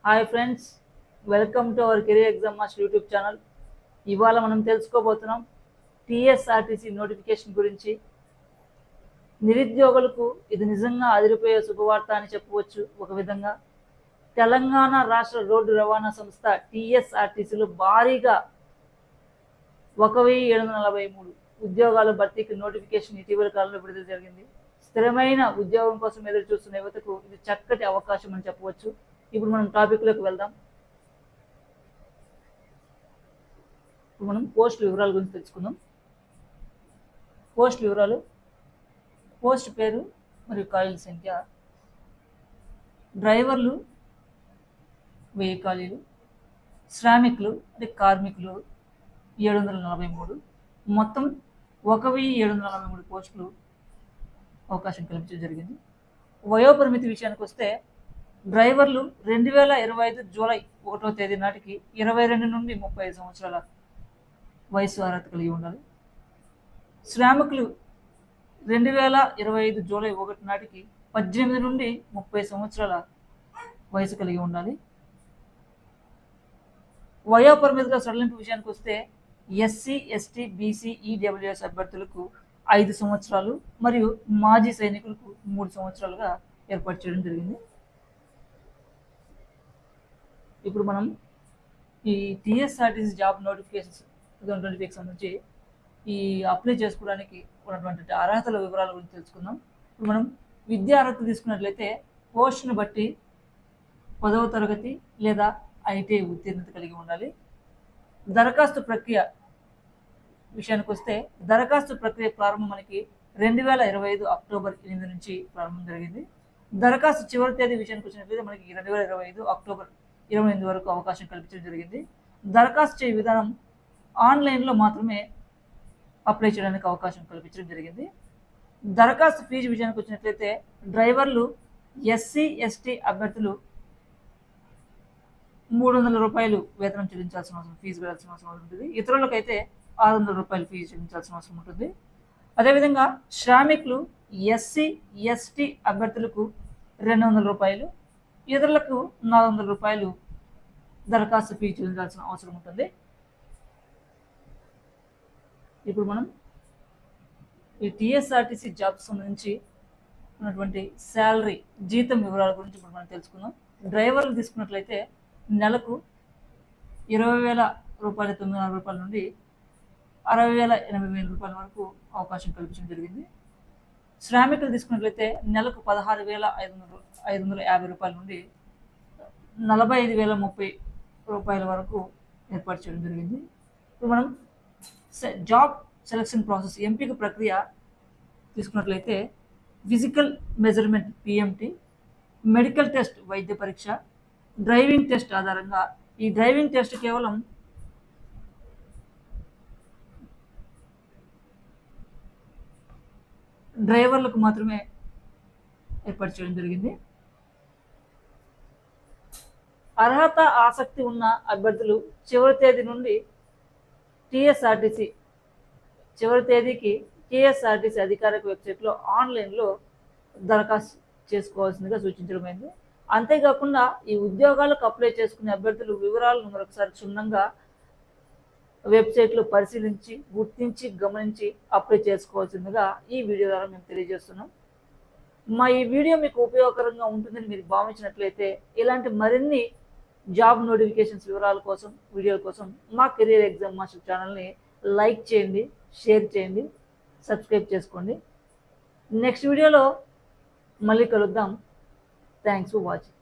Hi friends, welcome to our career exam master YouTube channel. ఇవాళ మనం తెలుసుకోబోతున్నాం TSRTC notification గురించి. నిరుద్యోగులకు ఇది నిజంగా అదిరిపోయే శుభవార్త అని చెప్పవచ్చు. ఒక విధంగా తెలంగాణ రాష్ట్ర రోడ్డు రవాణా సంస్థ టీఎస్ఆర్టీసీలో భారీగా 1743 ఉద్యోగాల భర్తీకి నోటిఫికేషన్ ఇటీవల కాలంలో విడుదల జరిగింది. స్థిరమైన ఉద్యోగం కోసం ఎదురు చూస్తున్న యువతకు ఇది చక్కటి అవకాశం అని చెప్పవచ్చు. ఇప్పుడు మనం టాపిక్లోకి వెళ్దాం. మనం పోస్ట్ వివరాల గురించి తెలుసుకుందాం. పోస్ట్ వివరాలు: పోస్ట్ పేరు మరియు ఖాళీల సంఖ్య. డ్రైవర్లు 1000 ఖాళీలు. శ్రామికులు అంటే కార్మికులు 743. మొత్తం 1743 పోస్టులు అవకాశం కల్పించడం జరిగింది. వయోపరిమితి విషయానికి వస్తే డ్రైవర్లు 2025 జూలై 1వ తేదీ నాటికి 22 నుండి 35 సంవత్సరాల వయసు అర్హత కలిగి ఉండాలి. శ్రామికులు 2025 జూలై 1 నాటికి 18 నుండి 30 సంవత్సరాల వయసు కలిగి ఉండాలి. వయోపరిమితిలో సడలింపు విషయానికి వస్తే ఎస్సీ, ఎస్టీ, బీసీ, ఈడబ్ల్యూఎస్ అభ్యర్థులకు 5 సంవత్సరాలు మరియు మాజీ సైనికులకు 3 సంవత్సరాలుగా ఏర్పాటు చేయడం జరిగింది. ఇప్పుడు మనం ఈ టీఎస్ఆర్టీసీ జాబ్ నోటిఫికేషన్స్ 2025కి సంబంధించి ఈ అప్లై చేసుకోవడానికి ఉన్నటువంటి అర్హతల వివరాల గురించి తెలుసుకుందాం. ఇప్పుడు మనం విద్యా అర్హత తీసుకున్నట్లయితే పోస్ట్ను బట్టి 10వ తరగతి లేదా ఐటీఐ ఉత్తీర్ణత కలిగి ఉండాలి. దరఖాస్తు ప్రక్రియ విషయానికి వస్తే దరఖాస్తు ప్రక్రియ ప్రారంభం మనకి 2025 అక్టోబర్ 8 నుంచి ప్రారంభం జరిగింది. దరఖాస్తు చివరి తేదీ విషయానికి వచ్చినట్లయితే మనకి 2025 అక్టోబర్ 28 వరకు అవకాశం కల్పించడం జరిగింది. దరఖాస్తు చేయ విధానం ఆన్లైన్లో మాత్రమే అప్లై చేయడానికి అవకాశం కల్పించడం జరిగింది. దరఖాస్తు ఫీజు విషయానికి వచ్చినట్లయితే డ్రైవర్లు, ఎస్సీ, ఎస్టీ అభ్యర్థులు 300 రూపాయలు వేతనం చెల్లించాల్సిన అవసరం, ఫీజు వేయాల్సిన అవసరం ఉంటుంది. ఇతరులకైతే 600 రూపాయలు ఫీజు చెల్లించాల్సిన అవసరం ఉంటుంది. అదేవిధంగా శ్రామికులు, ఎస్సీ, ఎస్టీ అభ్యర్థులకు 200 రూపాయలు, ఇతరులకు 400 రూపాయలు దరఖాస్తు ఫీజు చెల్లించాల్సిన అవసరం ఉంటుంది. ఇప్పుడు మనం ఈ టీఎస్ఆర్టీసీ జాబ్స్ సంబంధించి ఉన్నటువంటి శాలరీ, జీతం వివరాల గురించి ఇప్పుడు మనం తెలుసుకుందాం. డ్రైవర్లు తీసుకున్నట్లయితే నెలకు 20,000 రూపాయల 900 రూపాయల నుండి 60,000 రూపాయల వరకు అవకాశం కల్పించడం జరిగింది. శ్రామికులు తీసుకున్నట్లయితే నెలకు 16,550 రూపాయల నుండి 45,030 రూపాయల వరకు ఏర్పాటు చేయడం జరిగింది. ఇప్పుడు మనం జాబ్ సెలక్షన్ ప్రాసెస్, ఎంపిక ప్రక్రియ తీసుకున్నట్లయితే physical measurement PMT, medical test వైద్య పరీక్ష, డ్రైవింగ్ టెస్ట్ ఆధారంగా. ఈ డ్రైవింగ్ టెస్ట్ కేవలం డ్రైవర్లకు మాత్రమే ఏర్పాటు చేయడం జరిగింది. అర్హత, ఆసక్తి ఉన్న అభ్యర్థులు చివరి తేదీ నుండి టీఎస్ఆర్టీసీ చివరి తేదీకి టీఎస్ఆర్టీసీ అధికారిక వెబ్సైట్లో ఆన్లైన్లో దరఖాస్తు చేసుకోవాల్సిందిగా సూచించడమైంది. అంతేకాకుండా ఈ ఉద్యోగాలకు అప్లై చేసుకునే అభ్యర్థులు వివరాలను మరొకసారి క్షుణ్ణంగా వెబ్సైట్లో పరిశీలించి, గుర్తించి, గమనించి అప్లై చేసుకోవాల్సిందిగా ఈ వీడియో ద్వారా మేము తెలియజేస్తున్నాం. మా ఈ వీడియో మీకు ఉపయోగకరంగా ఉంటుందని మీరు భావించినట్లయితే ఇలాంటి మరిన్ని జాబ్ నోటిఫికేషన్స్ వివరాల కోసం, వీడియోల కోసం మా కెరీర్ ఎగ్జామ్ మాస్టర్ ఛానల్ని లైక్ చేయండి, షేర్ చేయండి, సబ్స్క్రైబ్ చేసుకోండి. నెక్స్ట్ వీడియోలో మళ్ళీ కలుద్దాం. Thanks for watching.